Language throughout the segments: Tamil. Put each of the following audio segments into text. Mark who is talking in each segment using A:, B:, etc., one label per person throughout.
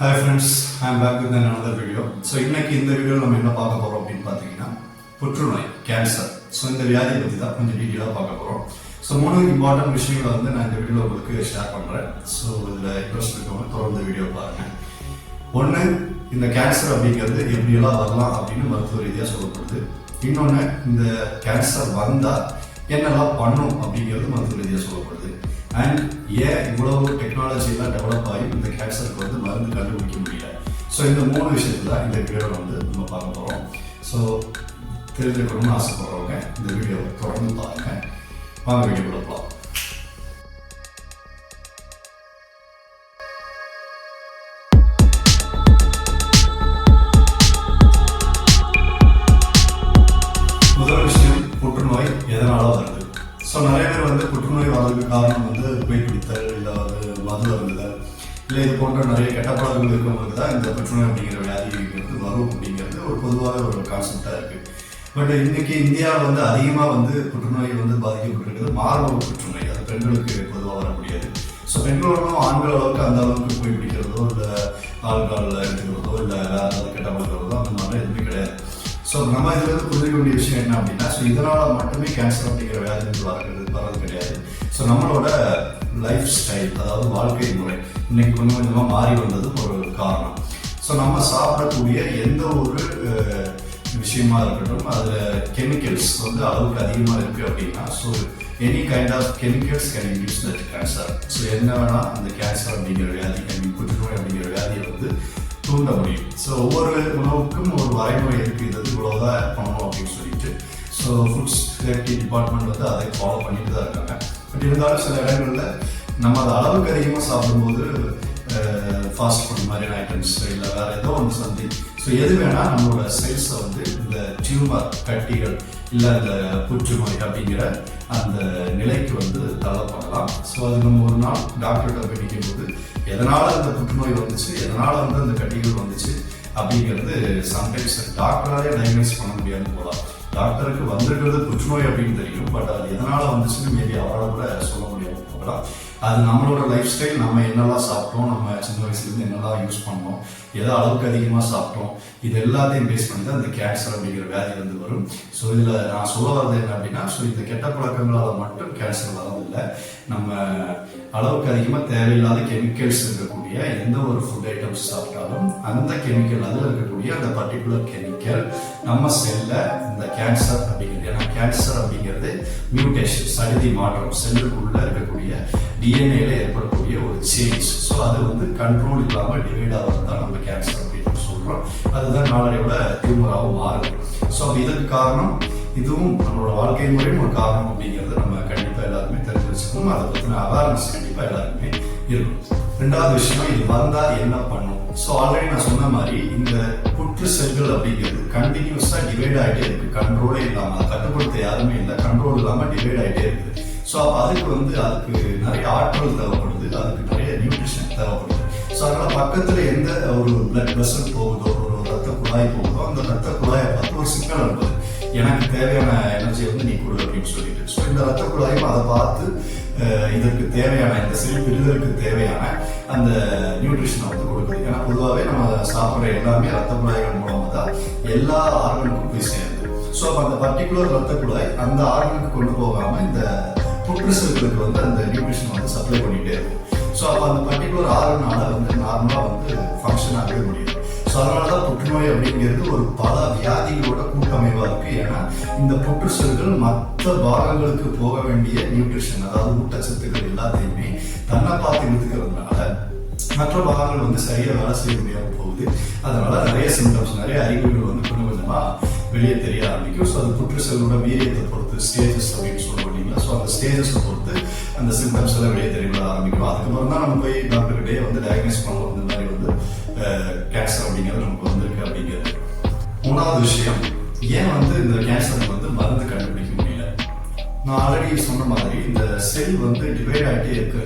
A: Hi friends, I am back with another video. So இன்னைக்கு இந்த வீடியோவில் நம்ம என்ன பார்க்க போறோம் அப்படின்னு பார்த்தீங்கன்னா புற்றுநோய் கேன்சர். ஸோ இந்த வியாதியை பற்றி தான் கொஞ்சம் டீட்டெயிலாக பார்க்க போகிறோம். ஸோ 3 இம்பார்ட்டன்ட் விஷயங்களை வந்து நான் இந்த வீடியோவில் உங்களுக்கு ஷேர் பண்ணுறேன். ஸோ இதில் இன்ட்ரெஸ்ட் இருக்கவங்க தொடர்ந்து வீடியோ பாருங்கள். ஒன்று, இந்த கேன்சர் அப்படிங்கிறது எப்படியெல்லாம் வரலாம் அப்படின்னு மருத்துவ ரீதியாக சொல்லப்படுது. இன்னொன்று, இந்த கேன்சர் வந்தால் என்னெல்லாம் பண்ணும் அப்படிங்கிறது மருத்துவ ரீதியாக சொல்லப்படுது. அண்ட் ஏன் இவ்வளவு டெக்னாலஜிலாம் டெவலப் ஆகி இந்த கேன்சருக்கு வந்து மருந்து கண்டுபிடிக்க முடியல. ஸோ இந்த 3 விஷயத்துல தான் இந்த வீடியோவில் வந்து நம்ம பார்க்க போகிறோம். ஸோ தெரிஞ்சுக்கணும்னு ஆசைப்படுறவங்க இந்த வீடியோவை தொடர்ந்து பாருங்க. வாங்க வீடியோக்குள்ள போகலாம். முதல் விஷயம், புற்றுநோய் எதனால வருது? ஸோ நிறைய பேர் வந்து புற்றுநோய் வர்றதுக்கு காரணம் வந்து புகைப்பிடித்தல், இல்லை வந்து மது அருந்துதல், இல்லை இது போன்ற நிறைய கெட்ட பழக்கங்கள் இருக்கவங்களுக்கு தான் இந்த புற்றுநோய் அப்படிங்கிற வியாதிங்கிறது வரும் அப்படிங்கிறது ஒரு பொதுவாக ஒரு கான்செப்டாக இருக்குது. பட் இன்னைக்கு இந்தியாவில் வந்து அதிகமாக வந்து புற்றுநோய் வந்து பாதிக்கப்பட்டிருக்கிறது மார்பக புற்றுநோய். அது பெண்களுக்கு பொதுவாக வர முடியாது. ஸோ பெண்களோடும் ஆண்கள் அளவுக்கு அந்த அளவுக்கு புகைப்பிடிக்கிறதோ, இல்லை ஆல்காலில் எடுத்துக்கிறதோ, இல்லை வேறு ஏதாவது கெட்ட பழக்கிறதோ அந்த மாதிரிலாம் எதுவுமே கிடையாது. ஸோ நம்ம இதில் வந்து புரிஞ்சுக்க வேண்டிய விஷயம் என்ன அப்படின்னா, ஸோ இதனால் மட்டுமே கேன்சர் அப்படிங்கிற வியாதி வந்து வர்றது கிடையாது. ஸோ நம்மளோட லைஃப் ஸ்டைல், அதாவது வாழ்க்கை முறை இன்னைக்கு கொஞ்சம் கொஞ்சமாக மாறி வந்தது ஒரு காரணம். ஸோ நம்ம சாப்பிடக்கூடிய எந்த ஒரு விஷயமா இருக்கட்டும், அதில் கெமிக்கல்ஸ் வந்து அளவுக்கு அதிகமாக இருக்குது அப்படின்னா, so any kind of chemicals can induce that cancer. So என்ன வேணால் அந்த கேன்சர் அப்படிங்கிற வியாதி, புற்றுநோய் அப்படிங்கிற வியாதியை வந்து தூண்ட முடியும். ஸோ ஒவ்வொரு உணவுக்கும் ஒரு வரைமுறை இருக்குது, இது இவ்வளோதான் ஆட் பண்ணணும் அப்படின்னு சொல்லிட்டு. ஸோ ஃபுட் சேஃப்டி டிபார்ட்மெண்ட் வந்து அதை ஃபாலோ பண்ணிட்டு தான் இருக்காங்க. பட் இருந்தாலும் சில இடங்களில் நம்ம அதை அளவுக்கு அதிகமாக சாப்பிடும்போது ஃபாஸ்ட் ஃபுட் மாதிரியான ஐட்டம்ஸ், இல்லை வேறு ஏதோ ஒன்று சம்திங், ஸோ எது வேணால் நம்மளோட செல்ஸை வந்து இந்த டியூமர் கட்டிகள் இல்லை அந்த புற்றுநோய் அப்படிங்கிற அந்த நிலைக்கு வந்து தள்ளப்படலாம். ஸோ அது நம்ம ஒரு நாள் டாக்டர்கிட்ட போய் நிற்கும்போது எதனால் அந்த புற்றுநோய் வந்துச்சு, எதனால் வந்து அந்த கட்டிகள் வந்துச்சு அப்படிங்கிறது சம்டைம்ஸ் டாக்டராலே டயக்னைஸ் பண்ண முடியாது போகலாம். டாக்டருக்கு வந்திருக்கிறது புற்றுநோய் அப்படின்னு தெரியும், பட் அது எதனால் வந்துச்சுன்னு மேபி அவரால் கூட சொல்ல முடியாமல் போகலாம். அது நம்மளோட லைஃப் ஸ்டைல், நம்ம என்னெல்லாம் சாப்பிட்டோம், நம்ம சின்ன வயசுலேருந்து என்னெல்லாம் யூஸ் பண்ணோம், எதோ அளவுக்கு அதிகமாக சாப்பிட்டோம், இது எல்லாத்தையும் பேஸ் பண்ணி தான் இந்த கேன்சர் அப்படிங்கிற வியாதி வந்து வரும். ஸோ இதில் நான் சொல்ல வர்றது என்ன அப்படின்னா, ஸோ இந்த கெட்ட பழக்கங்களால் மட்டும் கேன்சர் வரதில்லை. நம்ம அளவுக்கு அதிகமாக தேவையில்லாத கெமிக்கல்ஸ் இருக்கக்கூடிய எந்த ஒரு ஃபுட் ஐட்டம்ஸ் சாப்பிட்டாலும் அந்த கெமிக்கல், அதில் இருக்கக்கூடிய அந்த பர்டிகுலர் கெமிக்கல் நம்ம செல்ல இந்த கேன்சர் அப்படிங்கிறது, ஏன்னா கேன்சர் அப்படிங்கிறது மியூட்டேஷன், சடுதி மாற்றம், செல்லுக்குள்ள இருக்கக்கூடிய டிஎன்ஏல ஏற்படக்கூடிய ஒரு சேஞ்ச். ஸோ அது வந்து கண்ட்ரோல் இல்லாமல் டிவைட் ஆகிறது தான் நம்ம கேன்சர் அப்படின்னு சொல்கிறோம். அதுதான் நாளடைவோட டியூமராகவும் மாறுது. ஸோ இதுக்கு காரணம், இதுவும் நம்மளோட வாழ்க்கை முறையும் ஒரு காரணம் அப்படிங்கிறது நம்ம கண்டிப்பாக எல்லாருமே தெரிஞ்சு வச்சுக்கணும். அதை பற்றின அவேர்னஸ் கண்டிப்பாக எல்லாருமே இருக்கும். ரெண்டாவது விஷயம், இது வந்தால் என்ன பண்ணும்? ஸோ ஆல்ரெடி நான் சொன்ன மாதிரி இந்த புற்று செல்கள் அப்படிங்கிறது கண்டினியூஸாக டிவைட் ஆகிட்டே இருக்கு, கண்ட்ரோலே இல்லாமல். அதை கட்டுப்படுத்த யாருமே இல்லை, கண்ட்ரோல் இல்லாமல் டிவைட் ஆகிட்டே இருக்குது. ஸோ அப்போ அதுக்கு நிறைய ஆற்றல் தேவைப்படுது, அதுக்கு நிறைய நியூட்ரிஷன் தேவைப்படுது. ஸோ அதனால் பக்கத்தில் எந்த ஒரு பிளட் வெசல் போகுதோ, ஒரு ரத்த குழாய் போகுதோ, அந்த ரத்த குழாயை பார்த்து ஒரு சிக்னல் அனுப்புது, எனக்கு தேவையான எனர்ஜி வந்து நீ கொடு அப்படின்னு சொல்லிட்டு. ஸோ இந்த ரத்த குழாயும் அதை பார்த்து இதற்கு தேவையான, இந்த செல் பிரிதலுக்கு தேவையான அந்த நியூட்ரிஷனை வந்து கொடுக்குது. ஏன்னா பொதுவாகவே நம்ம சாப்பிட்ற எல்லாமே ரத்த குழாய்கள் மூலமாக தான் எல்லா ஆர்கனுக்கும் போய் சேருது. ஸோ அப்போ அந்த பர்டிகுலர் ரத்த குழாய் அந்த ஆர்கனுக்கு கொண்டு போகாமல் இந்த புற்று செல்களுக்கு வந்து அந்த நியூட்ரிஷன் வந்து சப்ளை பண்ணிகிட்டே இருக்கும். ஸோ அப்போ அந்த பர்டிகுலர் ஆர்கனால வந்து நார்மலாக வந்து ஃபங்க்ஷன் ஆகவே முடியும். ஸோ அதனால தான் புற்றுநோய் அப்படிங்கிறது ஒரு பல வியாதிகளோட கூட்டமைவாக இருக்குது. ஏன்னா இந்த புற்று செல்கள் மற்ற பாகங்களுக்கு போக வேண்டிய நியூட்ரிஷன், அதாவது ஊட்டச்சத்துக்கள் எல்லாத்தையுமே தன்னை பார்த்து எடுத்துக்கிறதுனால மற்ற பாகங்கள் வந்து சரியாக வேலை செய்ய முடியாமல் போகுது. அதனால நிறைய சிம்டம்ஸ், நிறைய அறிகுறிகள் வந்து கொஞ்சம் கொஞ்சமாக வெளியே தெரிய ஆரம்பிக்கும். ஸோ அது புற்று செல்லோட வீரியத்தை பொறுத்து, ஸ்டேஜஸ் அப்படின்னு சொல்லுவோம் இல்லைங்களா, ஸோ அந்த ஸ்டேஜஸை பொறுத்து அந்த சிம்டம்ஸ் எல்லாம் வெளியே தெரிய ஆரம்பிக்கும். அதுக்கப்புறம் தான் நம்ம போய் டாக்டர்கிட்டே வந்து டயக்னைஸ் பண்ணுவோம், இந்த மாதிரி வந்து கேன்சர் அப்படிங்கிறது நமக்கு வந்திருக்கு அப்படிங்கிறது. மூணாவது விஷயம், ஏன் வந்து இந்த கேன்சருக்கு வந்து மருந்து கண்டுபிடிக்க முடியல? நான் ஆல்ரெடி சொன்ன மாதிரி இந்த செல் வந்து டிவைட் ஆகிட்டே இருக்க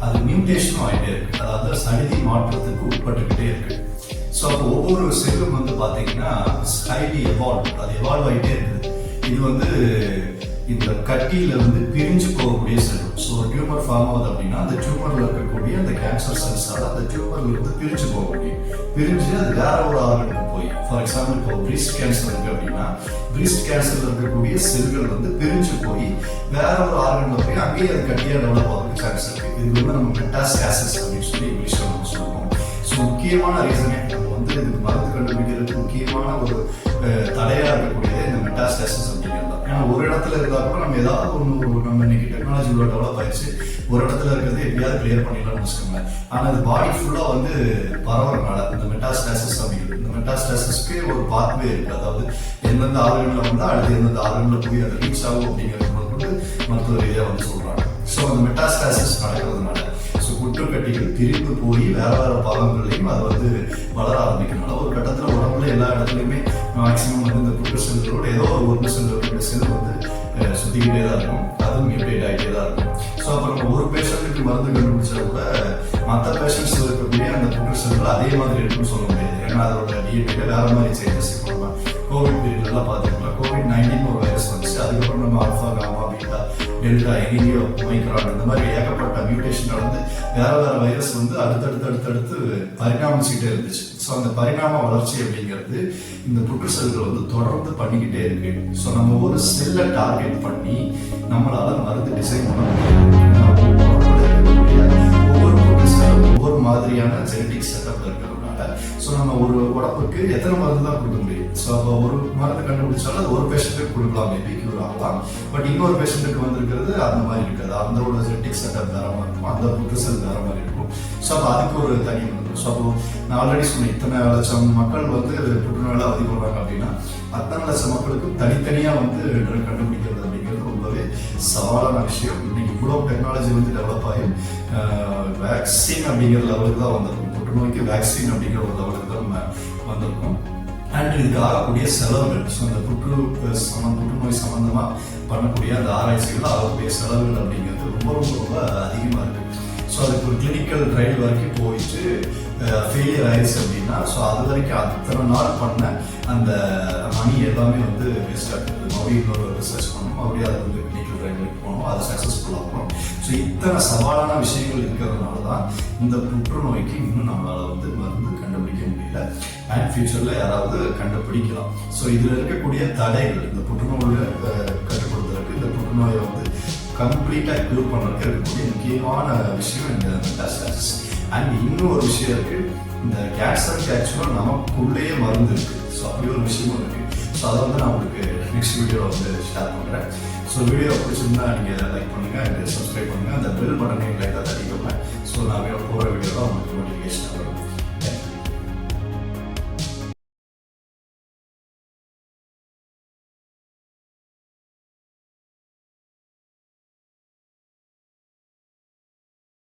A: அது மியூட்டேஷனும் ஆகிட்டே இருக்கு, அதாவது சடுதி மாற்றத்துக்கு உட்பட்டுக்கிட்டே இருக்கு. ஸோ அப்போ ஒவ்வொரு செல்லும் வந்து பார்த்தீங்கன்னா ஹைலி எவால்வ், அது எவால்வ் ஆகிட்டே இருக்குது. இது வந்து இந்த கட்டியிலிருந்து பிரிஞ்சு போகக்கூடிய செல். ஸோ டியூமர் ஃபார்ம் ஆகுது அப்படின்னா அந்த டியூமர்ல இருக்கக்கூடிய அந்த கேன்சர் செல்ஸால அந்த டியூமர்ல இருந்து பிரிஞ்சு போக முடியும். பிரிஞ்சு அது வேற ஒரு ஆர்கனுக்கு போய், ஃபார் எக்ஸாம்பிள் இப்போ பிரீஸ்ட் கேன்சர் இருக்கு அப்படின்னா பிரீஸ்ட் கேன்சர்ல இருக்கக்கூடிய செல்கள் வந்து பிரிஞ்சு போய் வேற ஒரு ஆர்கன்ல போய் அங்கேயே அது கட்டியா டெவலப் ஆகுது சான்ஸ் இருக்கு. இது வந்து நம்ம மெட்டாஸ்டாசிஸ் அப்படின்னு சொல்லி இங்கிலீஷ்ல நம்ம சொல்லுவோம். ஸோ முக்கியமான ரீசனே நம்ம வந்து இதுக்கு மருந்து கண்டுபிடிக்கிறதுக்கு முக்கியமான ஒரு தடையா இருக்கக்கூடியது இந்த மெட்டாஸ்டாசிஸ் அப்படிங்கிறது தான். ஏன்னா ஒரு இடத்துல இருந்தா கூட நம்ம ஏதாவது ஒன்று நம்ம இன்னைக்கு டெக்னாலஜி இவ்வளோ டெவலப் ஆயிடுச்சு, ஒரு இடத்துல இருக்கிறது எப்படியாவது கிளியர் பண்ணிடலாம்னு வச்சுக்கோங்க. ஆனால் அது பாடி ஃபுல்லாக வந்து பரவறனால இந்த மெட்டாஸ்டாசிஸ் அப்படிங்கிறது, இந்த மெட்டாஸ்டாசிஸ்க்கு ஒரு பாத்வே இருக்கு. அதாவது எந்தெந்த ஆர்கன்ல வந்தால் அடுத்து எந்தெந்த ஆர்கன்ல போய் அதை ரீச் ஆகும் அப்படிங்கிறது வந்து மருத்துவ ரீதியாக வந்து சொல்றாங்க. ஸோ அந்த மெட்டாஸ்டாசிஸ் நடக்கிறதுனால புற்றுக்கட்டிகள் பிரிந்து போய் வேற வேற பாகங்கள்லையும் அது வந்து வளர ஆரம்பிக்கிறதுனால ஒரு கட்டத்தில் உடம்புல எல்லா இடத்துலையுமே மேக்சிமம் வந்து இந்த புற்று செல்களோட ஏதோ ஒரு செல் இருக்கக்கூடிய செல் வந்து சுத்திக்கிட்டே தான் இருக்கும், அதுவும் மியூட்டேட் ஆகிட்டே தான் இருக்கும். ஸோ அப்புறம் ஒரு பேஷண்ட்டுக்கு மருந்து கண்டுபிடிச்சா கூட மற்ற பேஷண்ட்ஸ் இருக்கக்கூடிய அந்த புற்று செல்கள் அதே மாதிரி இருக்குன்னு சொல்ல முடியாது. ஏன்னா அதோட டிஎன்ஏ வேற மாதிரி சேஞ்சஸ் இருக்கும். கோவிட் பீரியட்லாம் பார்த்தீங்கன்னா COVID-19 ஒரு வைரஸ் வந்துச்சு. அதுக்கப்புறம் நம்ம ஆல்ஃபா, காமா, பீட்டா, டெல்டா, எனியோ, ஒமைக்ரான் இந்த மாதிரி ஏகப்பட்ட மியூட்டேஷன் நடந்து வேற வேற வைரஸ் வந்து அடுத்தடுத்து பரிணாமிச்சுக்கிட்டே இருந்துச்சு. ஸோ அந்த பரிணாம வளர்ச்சி அப்படிங்கிறது இந்த புற்று செல்கள் வந்து தொடர்ந்து பண்ணிக்கிட்டே இருக்கு. ஸோ நம்ம ஒரு செல்லை டார்கெட் பண்ணி நம்மளால மருந்து டிசைன் பண்ண முடியாது. ஒவ்வொரு புற்று செல்லும் ஒவ்வொரு மாதிரியான ஜெனடிக் செட்டப் இருக்கிறதுனால ஸோ நம்ம ஒரு உடம்புக்கு எத்தனை மருந்து தான் கொடுக்க முடியும். ஸோ அப்போ ஒரு மருந்து கண்டுபிடிச்சாலும் அது ஒரு பேஷண்ட்டுக்கு கொடுக்கலாம், மேபி கியூர் ஆகலாம். பட் இன்னொரு பேஷண்ட்டுக்கு வந்திருக்கிறது அந்த மாதிரி இருக்காது. அதோட ஜெனடிக் செட்டப் வேற மாதிரி இருக்கும், அந்த புற்று செல் வேற மாதிரி இருக்கும். ஸோ அப்போ அதுக்கு ஒரு தனி வந்து ஸோ அப்போ நான் ஆல்ரெடி சொன்னேன், இத்தனை லட்சம் மக்கள் வந்து புற்றுநோயால் அவதிப்படுறாங்க அப்படின்னா அத்தனை லட்சம் மக்களுக்கு தனித்தனியாக வந்து ட்ரக் கண்டுபிடிக்கிறது அப்படிங்கிறது ரொம்பவே சவாலான விஷயம். இன்னைக்கு இவ்வளோ டெக்னாலஜி வந்து டெவலப் ஆகி வேக்சின் அப்படிங்கிற லெவலுக்கு தான் வந்திருக்கும். புற்றுநோய்க்கு வேக்சின் அப்படிங்கிற ஒரு லெவலுக்கு தான் நம்ம வந்திருக்கோம். அண்ட் இதுக்கு ஆகக்கூடிய செலவுகள், ஸோ அந்த புற்றுநோய் சம்பந்தமா பண்ணக்கூடிய அந்த ஆராய்ச்சிகள் ஆகக்கூடிய செலவுகள் அப்படிங்கிறது ரொம்ப ரொம்ப ரொம்ப அதிகமாக இருக்கு. ஸோ அதுக்கு ஒரு கிளினிக்கல் ட்ரையல் வரைக்கும் போயிட்டு ஃபெயிலியர் ஆயிடுச்சு அப்படின்னா ஸோ அது வரைக்கும் அத்தனை நாள் பண்ண அந்த மணி எல்லாமே வந்து வேஸ்ட் ஆகுது. மறுபடியும் இன்னொரு ரிசர்ச் பண்ணணும், மறுபடியும் அது வந்து கிளினிக்கல் ட்ரையல் வரைக்கும் போகணும், அது சக்ஸஸ்ஃபுல் ஆகணும். ஸோ இத்தனை சவாலான விஷயங்கள் இருக்கிறதுனால தான் இந்த புற்றுநோய்க்கு இன்னும் நம்மளால் வந்து மருந்து கண்டுபிடிக்க முடியல. அண்ட் ஃபியூச்சரில் யாராவது கண்டுபிடிக்கலாம். ஸோ இதில் இருக்கக்கூடிய தடைகள், இந்த புற்றுநோயை கட்டுப்படுத்துறதுக்கு, இந்த புற்றுநோயை வந்து கம்ப்ளீட்டாக க்யூர் பண்ணுறதுக்கு இருக்கக்கூடிய முக்கியமான விஷயம் இந்த மெட்டாஸ்டாசிஸ். அண்ட் இன்னும் ஒரு விஷயம் இருக்கு, இந்த கேன்சருக்கு ஆக்சுவலாக நமக்குள்ளேயே மருந்து இருக்கு. ஸோ அப்படி ஒரு விஷயமும் இருக்கு. ஸோ அதை வந்து நான் உங்களுக்கு நெக்ஸ்ட் வீடியோவில் வந்து ஷேர் பண்ணுறேன். ஸோ வீடியோ பிடிச்சிருந்தா நீங்கள் லைக் பண்ணுங்கள் அண்ட் சப்ஸ்கிரைப் பண்ணுங்கள். அந்த பெல் பட்டனை லைட்டாக தட்டிக்கோங்க. ஸோ நான் போகிற வீடியோவில் உங்களுக்கு நோட்டிஃபிகேஷன் வரும்.